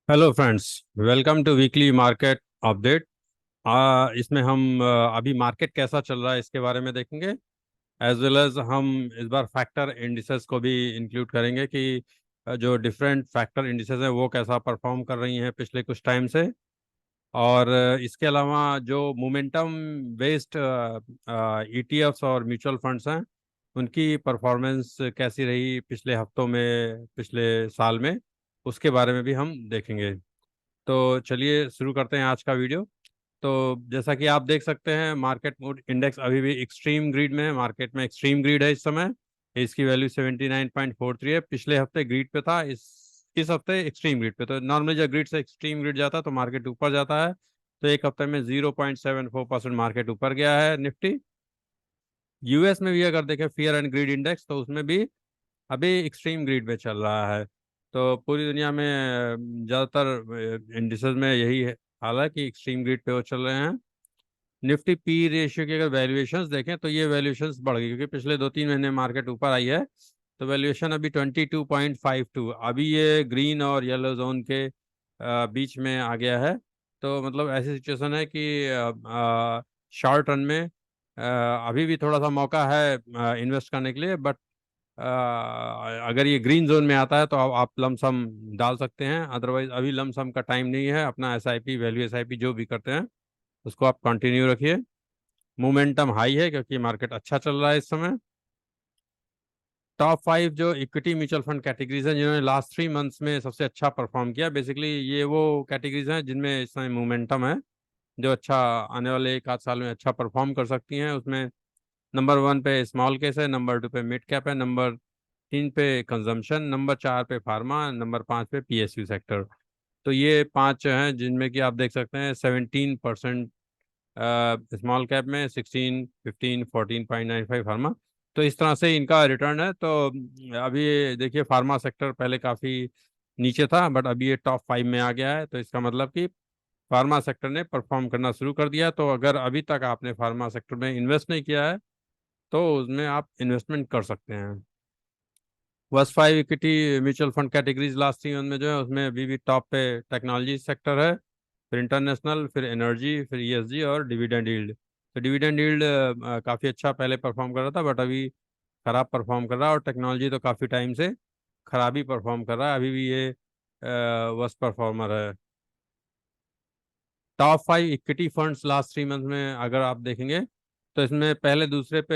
Hello friends. Welcome to weekly market update. इसमें हम अभी मार्केट कैसा चल रहा है इसके बारे में देखेंगे। एज वेल एज हम इस बार फैक्टर इंडिसेस को भी इंक्लूड करेंगे कि जो डिफरेंट फैक्टर इंडिसेस हैं वो कैसा परफॉर्म कर रही हैं पिछले कुछ टाइम से। और इसके अलावा जो मोमेंटम बेस्ड ईटीएफ्स और म्यूचुअल फंड्स हैं उनकी परफॉर्मेंस कैसी रही पिछले हफ्तों में, पिछले साल में, उसके बारे में भी हम देखेंगे। तो चलिए शुरू करते हैं आज का वीडियो। तो जैसा कि आप देख सकते हैं, मार्केट मूड इंडेक्स अभी भी एक्सट्रीम ग्रीड में है। मार्केट में एक्सट्रीम ग्रीड है इस समय। इसकी वैल्यू 79.43 है। पिछले हफ्ते ग्रीड पे था, इस हफ्ते एक्सट्रीम ग्रीड पे। तो नॉर्मली जब ग्रीड से एक्सट्रीम ग्रीड जाता है तो मार्केट ऊपर जाता है। तो एक हफ्ते में 0.74% मार्केट ऊपर गया है निफ्टी। यूएस में भी अगर देखें फियर एंड ग्रीड इंडेक्स, तो उसमें भी अभी एक्सट्रीम ग्रीड में चल रहा है। तो पूरी दुनिया में ज़्यादातर इंडिसेस में यही हाल है कि एक्सट्रीम ग्रीड पे वो चल रहे हैं। निफ्टी पी रेशियो की अगर वैल्यूएशंस देखें तो ये वैल्यूएशंस बढ़ गई, क्योंकि पिछले 2-3 महीने मार्केट ऊपर आई है। तो वैल्यूएशन अभी 22.52, अभी ये ग्रीन और येलो जोन के बीच में आ गया है। तो मतलब ऐसी सिचुएशन है कि शॉर्ट रन में अभी भी थोड़ा सा मौका है इन्वेस्ट करने के लिए। बट अगर ये ग्रीन जोन में आता है तो आप लमसम डाल सकते हैं। अदरवाइज अभी लमसम का टाइम नहीं है। अपना एसआईपी, वैल्यू एसआईपी जो भी करते हैं उसको आप कंटिन्यू रखिए। मोमेंटम हाई है क्योंकि मार्केट अच्छा चल रहा है इस समय। टॉप 5 जो इक्विटी म्यूचुअल फंड कैटेगरीज हैं जिन्होंने लास्ट 3 मंथ्स में सबसे अच्छा परफॉर्म किया, बेसिकली ये वो कैटेगरीज हैं जिनमें इस समय मोमेंटम है, जो अच्छा आने वाले 1 आध साल में अच्छा परफॉर्म कर सकती हैं। उसमें नंबर 1 पे स्मॉल केस है, नंबर 2 पे मिड कैप है, नंबर 3 पे कंजम्पशन, नंबर 4 पे फार्मा, नंबर 5 पे पीएसयू सेक्टर। तो ये 5 हैं जिनमें कि आप देख सकते हैं 17% स्मॉल कैप में, 16, 15, 14.95 फार्मा। तो इस तरह से इनका रिटर्न है। तो अभी ये देखिए, फार्मा सेक्टर पहले काफ़ी नीचे था बट अभी ये टॉप 5 में आ गया है। तो इसका मतलब कि फार्मा सेक्टर ने परफॉर्म करना शुरू कर दिया। तो अगर अभी तक आपने फार्मा सेक्टर में इन्वेस्ट नहीं किया है तो उसमें आप इन्वेस्टमेंट कर सकते हैं। First 5 equity mutual fund categories last 3 month में जो है उसमें अभी भी टॉप पे टेक्नोलॉजी सेक्टर है, फिर इंटरनेशनल, फिर एनर्जी, फिर ईएसजी और डिविडेंड यील्ड। तो डिविडेंड यील्ड काफ़ी अच्छा पहले परफॉर्म कर रहा था बट अभी खराब परफॉर्म कर रहा है। और टेक्नोलॉजी तो काफ़ी टाइम से खराब ही परफॉर्म कर रहा है, अभी भी ये वर्स्ट परफॉर्मर है। Top 5 equity funds last 3 month में अगर आप देखेंगे तो इसमें पहले दूसरे पे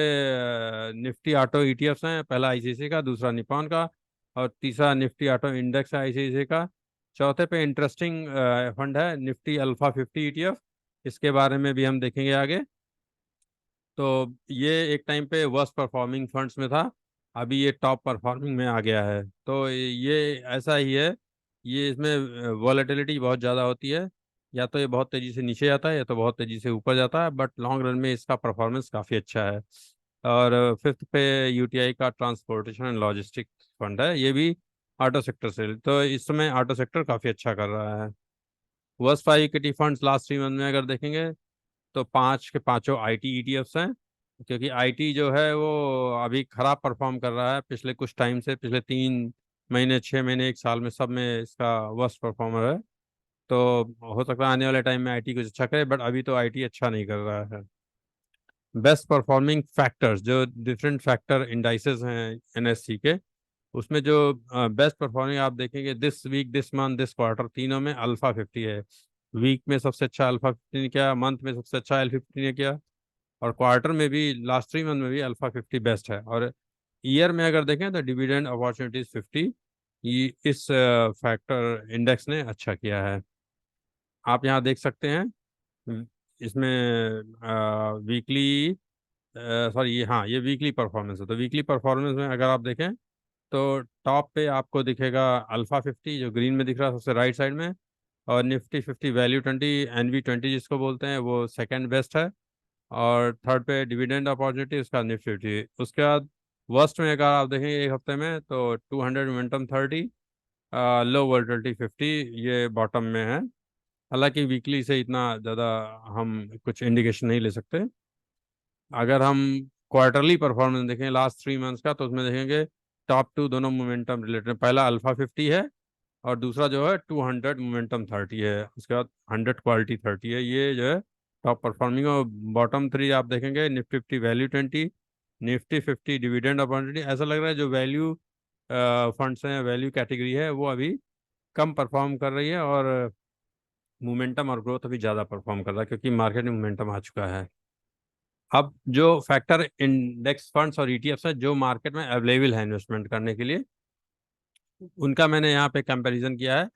निफ्टी ऑटो ईटीएफ्स हैं। पहला आईसीआईसीआई का, दूसरा निप्पॉन का, और तीसरा निफ्टी ऑटो इंडेक्स है आईसीआईसीआई का। चौथे पे इंटरेस्टिंग फंड है निफ्टी अल्फा 50 ईटीएफ। इसके बारे में भी हम देखेंगे आगे। तो ये एक टाइम पे वर्स्ट परफॉर्मिंग फंड्स में था, अभी ये टॉप परफॉर्मिंग में आ गया है। तो ये ऐसा ही है, ये इसमें वॉलेटिलिटी बहुत ज़्यादा होती है। या तो ये बहुत तेज़ी से नीचे जाता है या तो बहुत तेज़ी से ऊपर जाता है, बट लॉन्ग रन में इसका परफॉर्मेंस काफ़ी अच्छा है। और फिफ्थ पे यूटीआई का ट्रांसपोर्टेशन एंड लॉजिस्टिक्स फंड है, ये भी ऑटो सेक्टर से। तो इस समय ऑटो सेक्टर काफ़ी अच्छा कर रहा है। Worst 5 equity funds last 3 month में अगर देखेंगे तो 5 के पांचों आईटी ईटीएफ्स हैं, क्योंकि आईटी जो है वो अभी खराब परफॉर्म कर रहा है पिछले कुछ टाइम से। पिछले 3 महीने, 6 महीने, 1 साल में सब में इसका वर्स्ट परफॉर्मर है। तो हो सकता है आने वाले टाइम में आईटी कुछ अच्छा करे, बट अभी तो आईटी अच्छा नहीं कर रहा है। बेस्ट परफॉर्मिंग फैक्टर्स, जो डिफरेंट फैक्टर इंडाइसेस हैं एनएससी के, उसमें जो बेस्ट परफॉर्मिंग आप देखेंगे this week, this month, this quarter, तीनों में अल्फा 50 है। वीक में सबसे अच्छा अल्फा 50 ने किया, मंथ में सबसे अच्छा एल 50 ने किया, और क्वार्टर में भी, लास्ट 3 मंथ में भी अल्फा 50 बेस्ट है। और ईयर में अगर देखें तो डिविडेंड अपॉर्चुनिटीज 50, ये इस फैक्टर इंडेक्स ने अच्छा किया है। आप यहाँ देख सकते हैं इसमें वीकली, सॉरी, ये, हाँ, ये वीकली परफॉर्मेंस है। तो वीकली परफॉर्मेंस में अगर आप देखें तो टॉप पे आपको दिखेगा अल्फा 50 जो ग्रीन में दिख रहा है सबसे राइट साइड में, और निफ्टी 50 वैल्यू 20, एनवी 20 जिसको बोलते हैं, वो सेकंड बेस्ट है। और थर्ड पे डिविडेंड अपॉर्चुनिटी, उसका निफ्टी 50। उसके बाद वर्स्ट में अगर आप देखेंगे एक हफ्ते में तो 200 मोमेंटम 30, लो वोल्टिलिटी 50, ये बॉटम में है। हालांकि वीकली से इतना ज़्यादा हम कुछ इंडिकेशन नहीं ले सकते। अगर हम क्वार्टरली परफॉर्मेंस देखें लास्ट 3 मंथ्स का, तो उसमें देखेंगे टॉप 2 दोनों मोमेंटम रिलेटेड। पहला अल्फा 50 है, और दूसरा जो है 200 मोमेंटम 30 है, उसके बाद 100 क्वालिटी 30 है। ये जो है टॉप परफॉर्मिंग। और बॉटम 3 आप देखेंगे, Nifty 50 value 20, Nifty 50 dividend opportunity. ऐसा लग रहा है जो वैल्यू फंड्स हैं, वैल्यू कैटेगरी है, वो अभी कम परफॉर्म कर रही है, और मोमेंटम और ग्रोथ अभी ज़्यादा परफॉर्म कर रहा है क्योंकि मार्केट में मोमेंटम आ चुका है। अब जो फैक्टर इंडेक्स फंड्स और ईटीएफ्स है जो मार्केट में अवेलेबल है इन्वेस्टमेंट करने के लिए, उनका मैंने यहाँ पे कंपैरिजन किया है।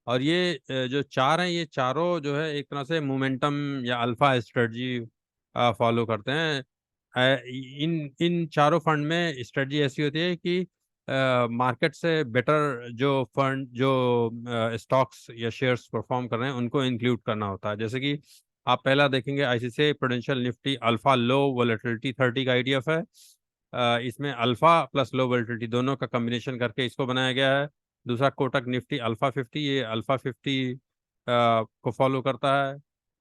और ये जो चार हैं, ये चारों जो है एक तरह से मोमेंटम या अल्फा स्ट्रेटजी फॉलो करते हैं। इन इन चारों फंड में स्ट्रेटजी ऐसी होती है कि मार्केट से बेटर जो फंड, जो स्टॉक्स या शेयर्स परफॉर्म कर रहे हैं, उनको इंक्लूड करना होता है। जैसे कि आप पहला देखेंगे, आईसीआईसीआई प्रूडेंशियल निफ्टी अल्फा लो वोलेटिलिटी 30 का आईडीएफ है। इसमें अल्फा प्लस लो वोलेटिलिटी दोनों का कॉम्बिनेशन करके इसको बनाया गया है। दूसरा कोटक निफ्टी अल्फा 50, ये अल्फा 50 को फॉलो करता है।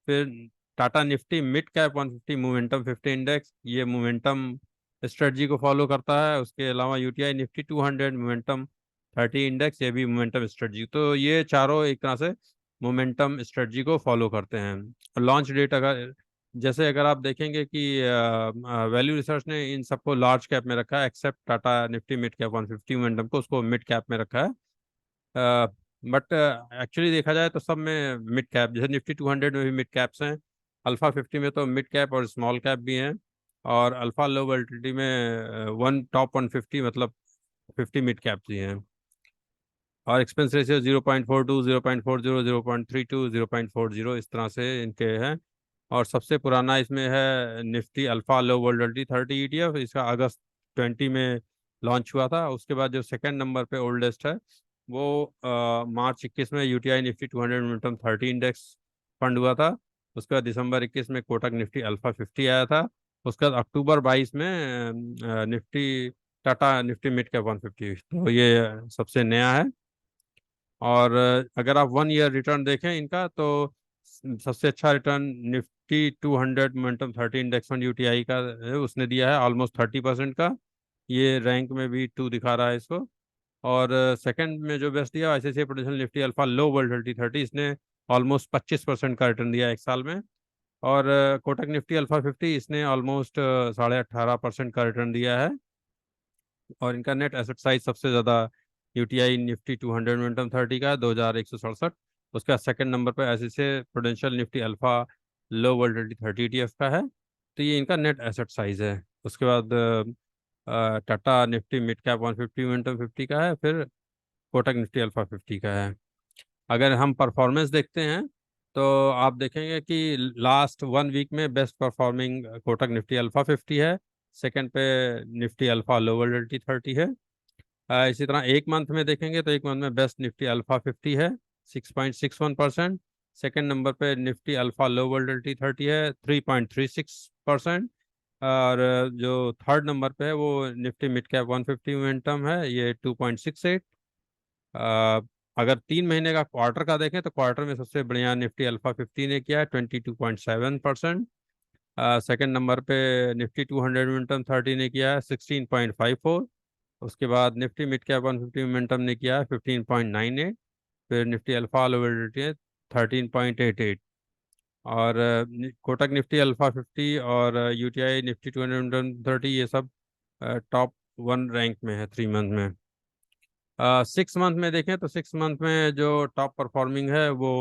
फिर Tata Nifty mid cap 150 momentum 50 index, ये मोमेंटम स्ट्रेटजी को फॉलो करता है। उसके अलावा यूटीआई निफ्टी 200 मोमेंटम 30 इंडेक्स, ये भी मोमेंटम स्ट्रेटजी। तो ये चारों एक तरह से मोमेंटम स्ट्रेटजी को फॉलो करते हैं। लॉन्च डेट अगर, जैसे अगर आप देखेंगे कि वैल्यू रिसर्च ने इन सबको लार्ज कैप में रखा है, except Tata Nifty mid cap 150 momentum को, उसको मिड कैप में रखा है। बट एक्चुअली देखा जाए तो सब में मिड कैप, जैसे निफ्टी 200 में भी मिड कैप्स हैं, अल्फा 50 में तो मिड कैप और स्मॉल कैप भी हैं, और अल्फा लो वोलेटिलिटी में वन टॉप 150 मतलब 50 मिड कैप्स ही हैं। और एक्सपेंस रेशियो 0.42, 0.40, 0.32, 0.40 इस तरह से इनके हैं। और सबसे पुराना इसमें है निफ्टी अल्फा लो वोलेटिलिटी 30 ईटीएफ, इसका अगस्त 20 में लॉन्च हुआ था। उसके बाद जो सेकंड नंबर पे ओल्डेस्ट है, वो मार्च 21 में UTI Nifty 200 momentum 30 index fund हुआ था। उसके बाद दिसंबर 21 में कोटक निफ्टी अल्फा 50 आया था। उसके बाद अक्टूबर 22 में Nifty Tata Nifty mid cap 150, तो ये सबसे नया है। और अगर आप 1 ईयर रिटर्न देखें इनका, तो सबसे अच्छा return Nifty 200 momentum 30 index fund UTI का है, उसने दिया है ऑलमोस्ट 30% का। ये रैंक में भी 2 दिखा रहा है इसको। और सेकंड में जो बेस्ट दिया, आईसीआईसीआई प्रूडेंशियल निफ्टी अल्फा लो वोलेटिलिटी 30, इसने ऑलमोस्ट 25% का रिटर्न दिया एक साल में। और कोटक निफ्टी अल्फा 50, इसने ऑलमोस्ट 18.5% का रिटर्न दिया है। और इनका नेट एसेट साइज सबसे ज़्यादा यूटीआई निफ्टी 200 मोमेंटम 30 का 2167। उसका सेकंड नंबर पर ऐसे प्रूडेंशियल निफ्टी अल्फा लो वोलेटिलिटी 30 ईटीएफ का है। तो ये इनका नेट एसेट साइज है। उसके बाद Tata Nifty mid cap 150 momentum 50 का है। फिर कोटक निफ्टी अल्फा 50 का है। अगर हम परफॉर्मेंस देखते हैं, तो आप देखेंगे कि लास्ट 1 वीक में best performing Kotak Nifty alpha 50 है। सेकंड पे निफ्टी अल्फा लो वोलेटिलिटी 30 है। इसी तरह एक मंथ में देखेंगे तो एक मंथ में बेस्ट निफ्टी अल्फा 50 है, 6.61%। सेकेंड नंबर पे निफ्टी अल्फा लो वोलेटिलिटी 30 है, 3.36%। और जो थर्ड नंबर पे है वो निफ्टी मिड कैप 150 मोमेंटम है, ये 2.68। अगर 3 महीने का क्वार्टर का देखें, तो क्वार्टर में सबसे बढ़िया निफ्टी अल्फा 50 ने किया है, 22.7%। सेकेंड नंबर पे निफ्टी 200 मोमेंटम 30 ने किया है, 16.54। उसके बाद निफ्टी मिड कैप 150 मोमेंटम ने किया है 15.98। फिर निफ्टी अल्फा वोलेटिलिटी है 13.88। और कोटक निफ्टी अल्फा 50 और यूटीआई निफ्टी 230, ये सब टॉप 1 रैंक में है 3 मंथ में। 6 मंथ में देखें तो 6 मंथ में जो टॉप परफॉर्मिंग है वो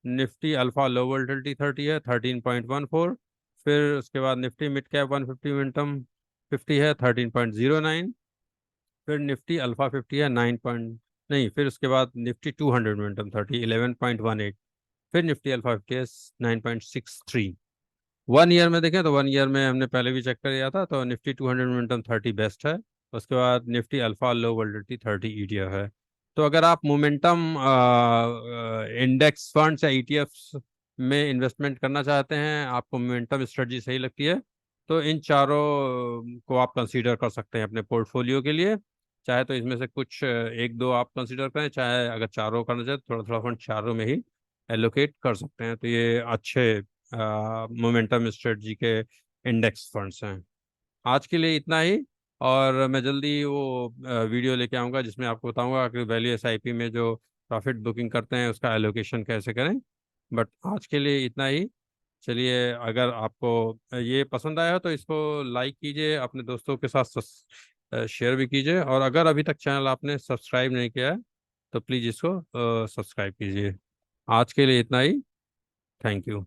निफ्टी अल्फा लो वोलेटिलिटी 30 है, 13.14। फिर उसके बाद निफ्टी मिड कैप 150 मोमेंटम 50 है, 13.09। फिर निफ्टी अल्फा 50 है 9 पॉइंट, नहीं, फिर उसके बाद निफ्टी 200 मोमेंटम 30 11.18। फिर निफ्टी अल्फा 50 है 9.63। 1 ईयर में देखें तो 1 ईयर में हमने पहले भी चेक कर लिया था, तो निफ्टी 200 मोमेंटम 30 बेस्ट है। उसके बाद निफ्टी अल्फा लो वोलेटिलिटी 30 ईटीएफ है। तो अगर आप मोमेंटम इंडेक्स फंड्स या ईटीएफ्स में इन्वेस्टमेंट करना चाहते हैं, आपको मोमेंटम स्ट्रेटजी सही लगती है, तो इन चारों को आप कंसीडर कर सकते हैं अपने पोर्टफोलियो के लिए। चाहे तो इसमें से कुछ एक दो आप कंसीडर करें, चाहे अगर चारों करना चाहे तो थोड़ा थोड़ा फंड चारों में ही एलोकेट कर सकते हैं। तो ये अच्छे मोमेंटम स्ट्रेटजी के इंडेक्स फंड्स हैं। आज के लिए इतना ही। और मैं जल्दी वो वीडियो लेके आऊँगा जिसमें आपको बताऊँगा कि वैल्यू एसआईपी में जो प्रॉफिट बुकिंग करते हैं उसका एलोकेशन कैसे करें। बट आज के लिए इतना ही। चलिए, अगर आपको ये पसंद आया तो इसको लाइक कीजिए, अपने दोस्तों के साथ शेयर भी कीजिए, और अगर अभी तक चैनल आपने सब्सक्राइब नहीं किया है तो प्लीज़ इसको सब्सक्राइब कीजिए। आज के लिए इतना ही। Thank you.